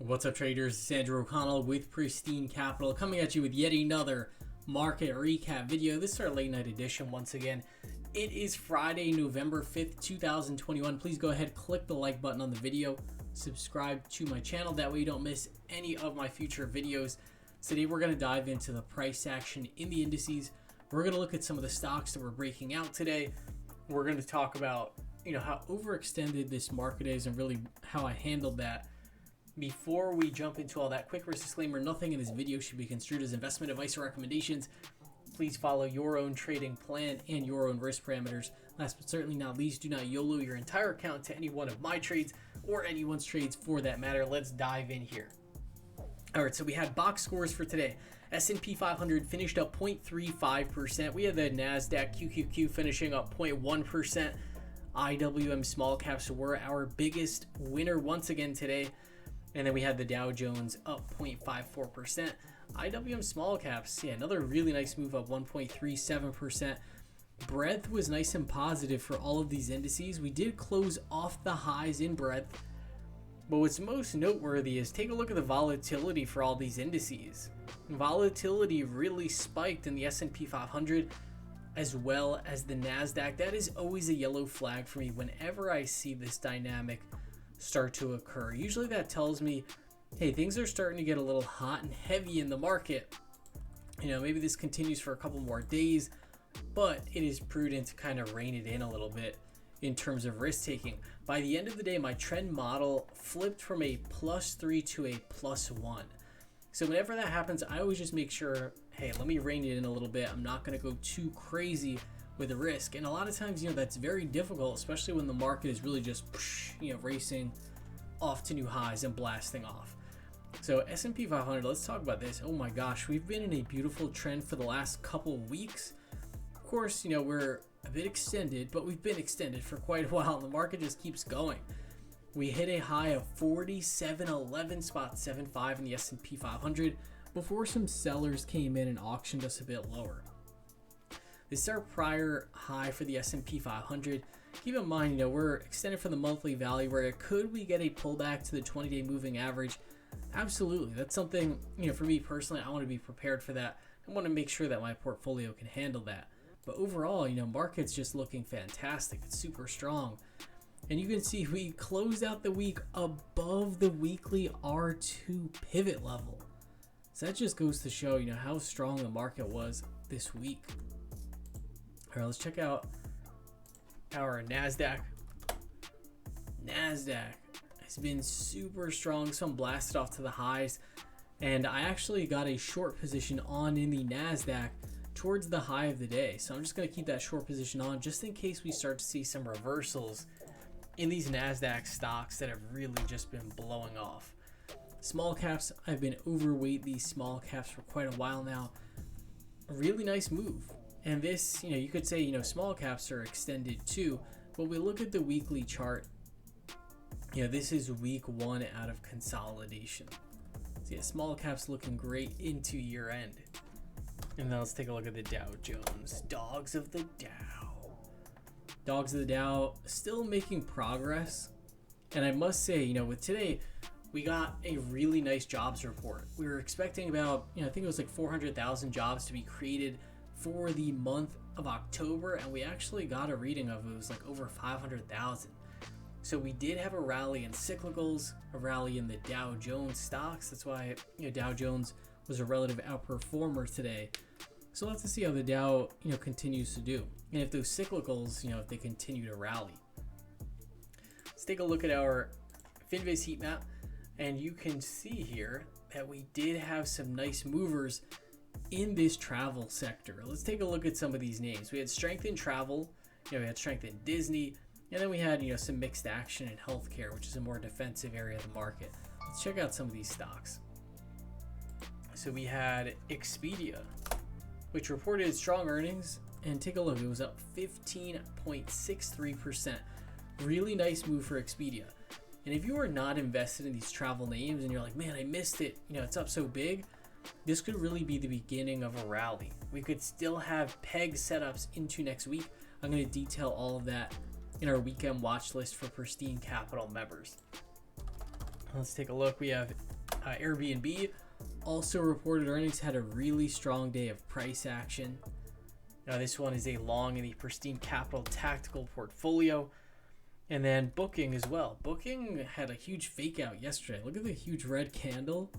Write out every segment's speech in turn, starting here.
What's up, traders? It's Andrew O'Connell with Pristine Capital coming at you with yet another market recap video. This is our late night edition once again. It is Friday, November 5th, 2021. Please go ahead, click the like button on the video, subscribe to my channel. That way you don't miss any of my future videos. Today we're going to dive into the price action in the indices. We're going to look at some of the stocks that we're breaking out today. We're going to talk about, how overextended this market is and really how I handled that. Before we jump into all that, quick risk disclaimer: nothing in this video should be construed as investment advice or recommendations. Please follow your own trading plan and your own risk parameters. Last but certainly not least, do not YOLO your entire account to any one of my trades or anyone's trades for that matter. Let's dive in here. All right, so we had box scores for today. S&P 500 finished up 0.35%. We had the Nasdaq QQQ finishing up 0.1%. IWM small caps were our biggest winner once again today. And then we had the Dow Jones up 0.54%. IWM small caps, another really nice move up 1.37%. Breadth was nice and positive for all of these indices. We did close off the highs in breadth. But what's most noteworthy is take a look at the volatility for all these indices. Volatility really spiked in the S&P 500 as well as the Nasdaq. That is always a yellow flag for me whenever I see this dynamic start to occur. Usually that tells me, hey, things are starting to get a little hot and heavy in the market. Maybe this continues for a couple more days, but it is prudent to kind of rein it in a little bit in terms of risk taking. By the end of the day, my trend model flipped from a +3 to a +1. So whenever that happens, I always just make sure, hey, let me rein it in a little bit. I'm not going to go too crazy with the risk. And a lot of times, that's very difficult, especially when the market is really just, racing off to new highs and blasting off. So S&P 500, let's talk about this. Oh my gosh, we've been in a beautiful trend for the last couple of weeks. Of course, we're a bit extended, but we've been extended for quite a while, and the market just keeps going. We hit a high of 4711.75 in the S&P 500 before some sellers came in and auctioned us a bit lower. This is our prior high for the S&P 500. Keep in mind, we're extended from the monthly value where could we get a pullback to the 20-day moving average? Absolutely. That's something, for me personally, I want to be prepared for that. I want to make sure that my portfolio can handle that. But overall, market's just looking fantastic. It's super strong. And you can see we closed out the week above the weekly R2 pivot level. So that just goes to show, how strong the market was this week. All right, let's check out our Nasdaq. Nasdaq has been super strong. Some blasted off to the highs. And I actually got a short position on in the Nasdaq towards the high of the day. So I'm just going to keep that short position on just in case we start to see some reversals in these Nasdaq stocks that have really just been blowing off. Small caps, I've been overweight these small caps for quite a while now. A really nice move. And this, you could say, small caps are extended too, but we look at the weekly chart. This is week one out of consolidation. So small caps looking great into year end. And now let's take a look at the Dow Jones. Dogs of the Dow. Dogs of the Dow still making progress. And I must say, with today, we got a really nice jobs report. We were expecting about, I think it was like 400,000 jobs to be created for the month of October, and we actually got a reading of it was like over 500,000. So we did have a rally in cyclicals, a rally in the Dow Jones stocks. That's why Dow Jones was a relative outperformer today. So let's see how the Dow continues to do, and if those cyclicals if they continue to rally. Let's take a look at our Finviz heat map, and you can see here that we did have some nice movers in this travel sector. Let's take a look at some of these names. We had strength in travel, we had strength in Disney, and then we had some mixed action in healthcare, which is a more defensive area of the market. Let's check out some of these stocks. So we had Expedia, which reported strong earnings, and take a look, it was up 15.63%. Really nice move for Expedia. And if you are not invested in these travel names and you're like, man, I missed it, it's up so big, this could really be the beginning of a rally. We could still have peg setups into next week. I'm going to detail all of that in our weekend watch list for Pristine Capital members. Let's take a look. We have Airbnb also reported earnings, had a really strong day of price action. Now this one is a long in the Pristine Capital tactical portfolio. And then Booking as well. Booking had a huge fake out yesterday. Look at the huge red candle.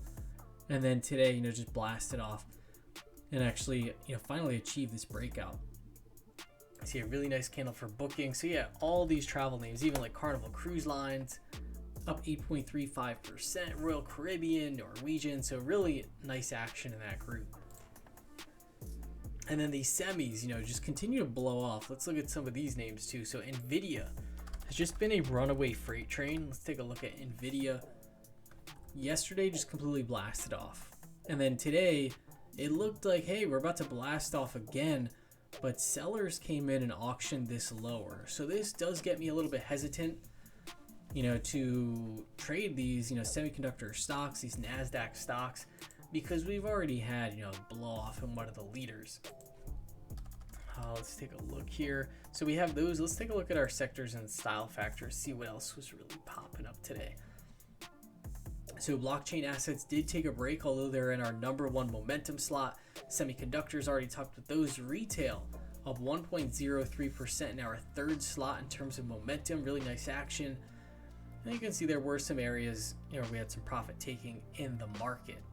And then today, just blasted off and actually, finally achieved this breakout. I see a really nice candle for Booking. So yeah, all these travel names, even like Carnival Cruise Lines, up 8.35%, Royal Caribbean, Norwegian. So really nice action in that group. And then these semis, just continue to blow off. Let's look at some of these names too. So Nvidia has just been a runaway freight train. Let's take a look at Nvidia. Yesterday just completely blasted off. And then today it looked like, hey, we're about to blast off again, but sellers came in and auctioned this lower. So this does get me a little bit hesitant, to trade these, semiconductor stocks, these Nasdaq stocks, because we've already had, blow off in one of the leaders. Let's take a look here. So we have those. Let's take a look at our sectors and style factors, see what else was really popping up today. So blockchain assets did take a break, although they're in our #1 momentum slot. Semiconductors, already talked with those. Retail up 1.03% in our third slot in terms of momentum. Really nice action. And you can see there were some areas, we had some profit taking in the market.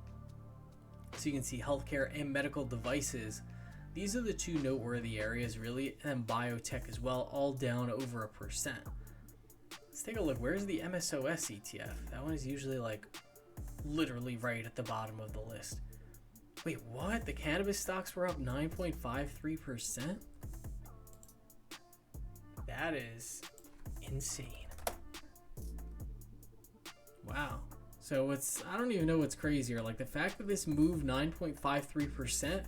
So you can see healthcare and medical devices. These are the two noteworthy areas really, and biotech as well, all down over 1%. Let's take a look. Where's the MSOS ETF? That one is usually like literally right at the bottom of the list. Wait, what? The cannabis stocks were up 9.53%? That is insane. Wow. So I don't even know what's crazier, like the fact that this moved 9.53%,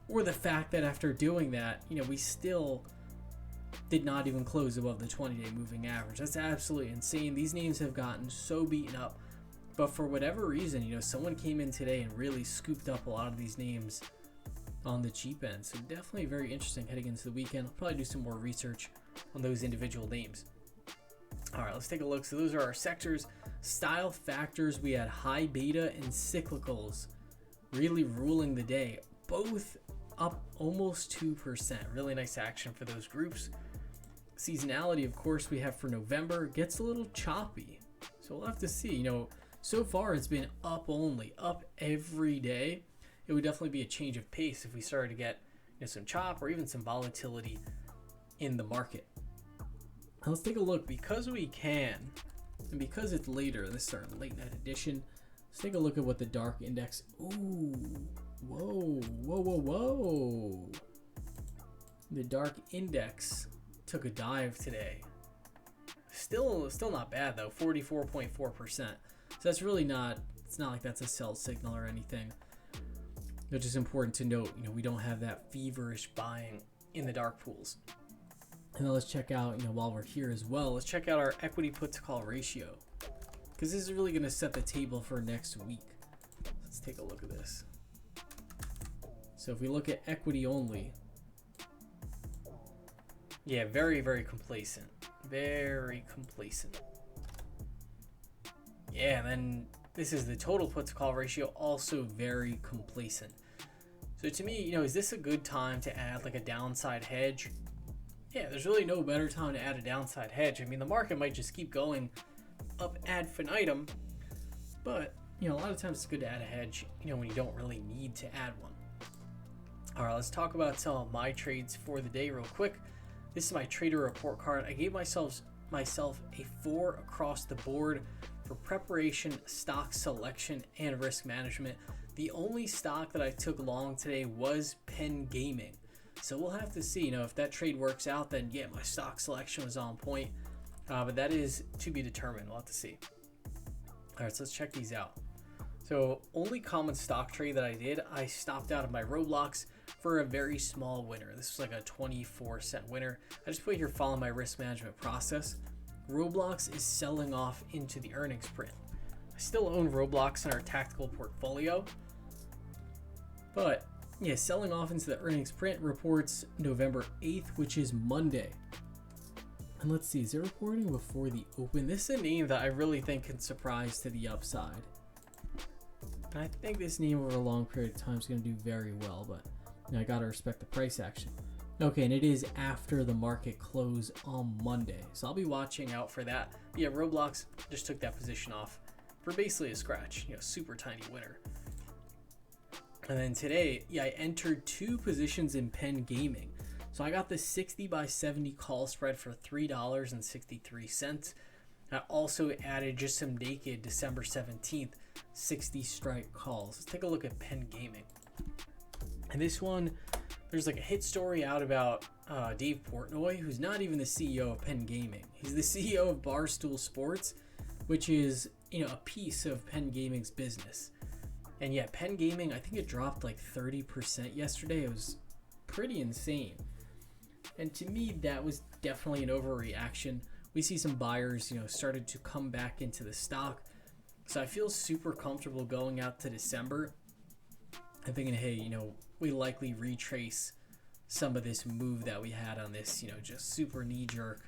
or the fact that after doing that, we still did not even close above the 20-day moving average. That's absolutely insane. These names have gotten so beaten up, but for whatever reason, someone came in today and really scooped up a lot of these names on the cheap end. So definitely very interesting heading into the weekend. I'll probably do some more research on those individual names. All right, let's take a look. So those are our sectors. Style factors, we had high beta and cyclicals really ruling the day, both up almost 2%. Really nice action for those groups. Seasonality, of course, we have for November, gets a little choppy. So we'll have to see. So far it's been up only, up every day. It would definitely be a change of pace if we started to get some chop or even some volatility in the market. Now let's take a look, because we can, and because it's later, this is our late night edition. Let's take a look at what the dark index. Ooh, whoa. The dark index took a dive today. Still not bad though, 44.4%. So that's really not, it's not like that's a sell signal or anything. It's just important to note, we don't have that feverish buying in the dark pools. And then let's check out, while we're here as well, let's check out our equity put to call ratio, because this is really going to set the table for next week. Let's take a look at this. So if we look at equity only, yeah, very, very complacent. Very complacent. Yeah, and then this is the total put to call ratio, also very complacent. So to me, is this a good time to add like a downside hedge? Yeah, there's really no better time to add a downside hedge. I mean, the market might just keep going up ad infinitum, but a lot of times it's good to add a hedge, when you don't really need to add one. All right, let's talk about some of my trades for the day real quick. This is my trader report card. I gave myself a 4 across the board for preparation, stock selection, and risk management. The only stock that I took long today was Penn Gaming. So we'll have to see, if that trade works out, then yeah, my stock selection was on point. But that is to be determined. We'll have to see. All right, so let's check these out. So only common stock trade that I did, I stopped out of my Roblox for a very small winner. This was like a 24-cent winner. I just put here, follow my risk management process. Roblox is selling off into the earnings print. I still own Roblox in our tactical portfolio, but yeah, selling off into the earnings print. Reports November 8th, which is Monday. And let's see, is it reporting before the open? This is a name that I really think can surprise to the upside. And I think this name over a long period of time is going to do very well, but I got to respect the price action. Okay, and it is after the market close on Monday, so I'll be watching out for that. But yeah, Roblox just took that position off for basically a scratch, super tiny winner. And then today, I entered 2 positions in Penn Gaming. So I got the 60 by 70 call spread for $3.63. I also added just some naked December 17th 60 strike calls. Let's take a look at Penn Gaming. And this one, there's like a hit story out about Dave Portnoy, who's not even the CEO of Penn Gaming. He's the CEO of Barstool Sports, which is a piece of Penn Gaming's business. And yeah, Penn Gaming, I think it dropped like 30% yesterday. It was pretty insane. And to me, that was definitely an overreaction. We see some buyers, started to come back into the stock. So I feel super comfortable going out to December and thinking, hey, we likely retrace some of this move that we had on this, just super knee-jerk,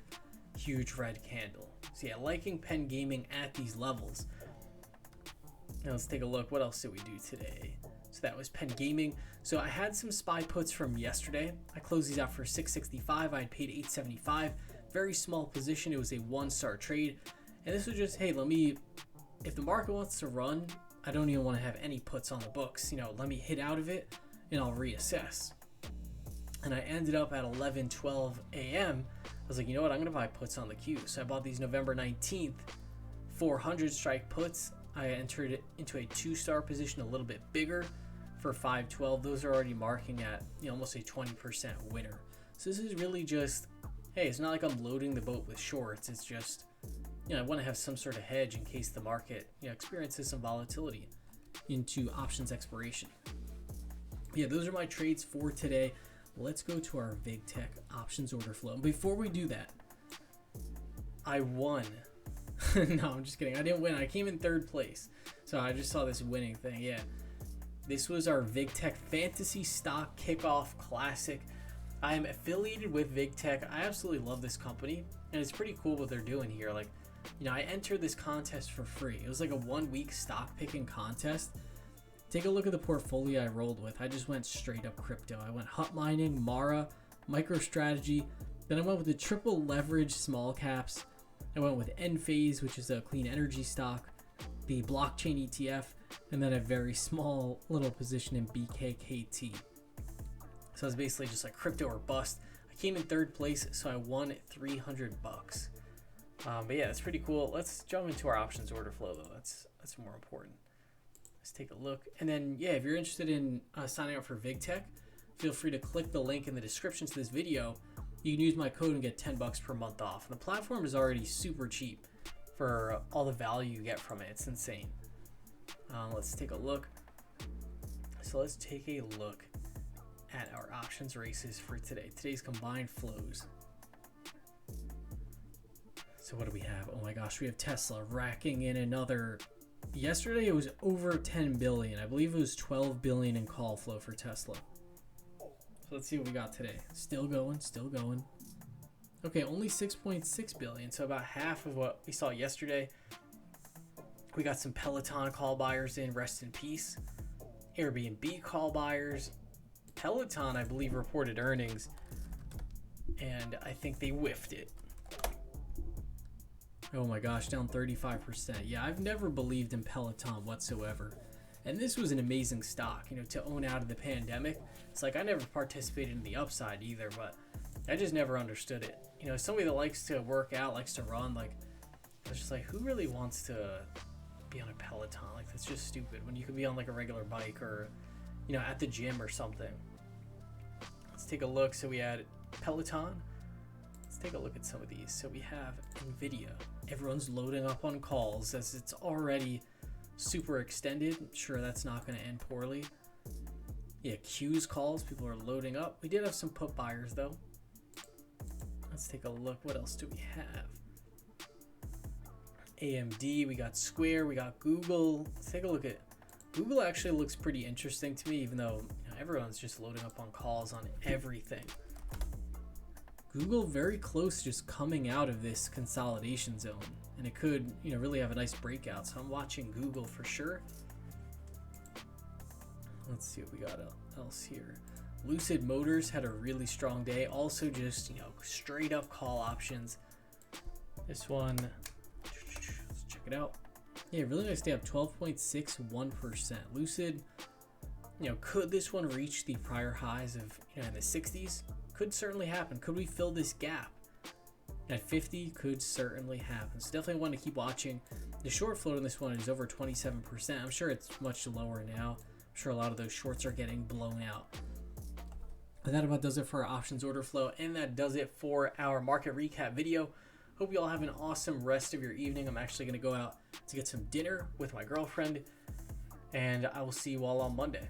huge red candle. So yeah, liking Penn Gaming at these levels. Now let's take a look. What else did we do today? So that was Penn Gaming. So I had some SPY puts from yesterday. I closed these out for $665. I had paid $875. Very small position. It was a 1-star trade. And this was just, hey, if the market wants to run, I don't even want to have any puts on the books. Let me hit out of it and I'll reassess. And I ended up at 11:12 a.m. I was like, you know what? I'm going to buy puts on the queue. So I bought these November 19th 400 strike puts. I entered it into a 2-star position, a little bit bigger for 512. Those are already marking at almost a 20% winner. So this is really just, hey, it's not like I'm loading the boat with shorts. It's just, I want to have some sort of hedge in case the market experiences some volatility into options expiration. Yeah, those are my trades for today. Let's go to our VigTech options order flow. Before we do that, I won. No, I'm just kidding. I didn't win. I came in 3rd place. So I just saw this winning thing. Yeah. This was our VigTech Fantasy Stock Kickoff Classic. I am affiliated with VigTech. I absolutely love this company. And it's pretty cool what they're doing here. Like, I entered this contest for free. It was like a 1-week stock picking contest. Take a look at the portfolio I rolled with. I just went straight up crypto. I went hut mining, Mara, MicroStrategy. Then I went with the triple leverage small caps. I went with Enphase, which is a clean energy stock, the blockchain ETF, and then a very small little position in BKKT. So it's basically just like crypto or bust. I came in 3rd place, so I won $300. But yeah, it's pretty cool. Let's jump into our options order flow though. That's more important. Let's take a look. And then yeah, if you're interested in signing up for VigTech, feel free to click the link in the description to this video. You can use my code and get $10 per month off. And the platform is already super cheap for all the value you get from it. It's insane. Let's take a look. So let's take a look at our options races for today. Today's combined flows. So what do we have? Oh my gosh, we have Tesla racking in another. Yesterday it was over 10 billion. I believe it was 12 billion in call flow for Tesla. So let's see what we got today. Still going, still going. Okay, only 6.6 billion, so about half of what we saw yesterday. We got some Peloton call buyers in, rest in peace. Airbnb call buyers. Peloton, I believe, reported earnings, and I think they whiffed it. Oh my gosh, down 35%. Yeah, I've never believed in Peloton whatsoever. And this was an amazing stock, to own out of the pandemic. It's like I never participated in the upside either, but I just never understood it. Somebody that likes to work out, likes to run, like, it's just like, who really wants to be on a Peloton? Like, that's just stupid when you could be on like a regular bike or, at the gym or something. Let's take a look. So we had Peloton. Let's take a look at some of these. So we have Nvidia. Everyone's loading up on calls as it's already super extended. I'm sure that's not going to end poorly. Yeah, Q's calls. People are loading up. We did have some put buyers though. Let's take a look. What else do we have? AMD. We got Square. We got Google. Let's take a look at Google. Actually looks pretty interesting to me, even though everyone's just loading up on calls on everything. Google very close to just coming out of this consolidation zone, and it could really have a nice breakout. So I'm watching Google for sure. Let's see what we got else here. Lucid Motors had a really strong day. Also just, straight up call options. This one, let's check it out. Yeah, really nice day up, 12.61%. Lucid, could this one reach the prior highs of in the 60s? Could certainly happen. Could we fill this gap? At 50, could certainly happen. So definitely want to keep watching. The short float on this one is over 27%. I'm sure it's much lower now. I'm sure a lot of those shorts are getting blown out. But that about does it for our options order flow, and that does it for our market recap video. Hope you all have an awesome rest of your evening. I'm actually going to go out to get some dinner with my girlfriend, and I will see you all on Monday.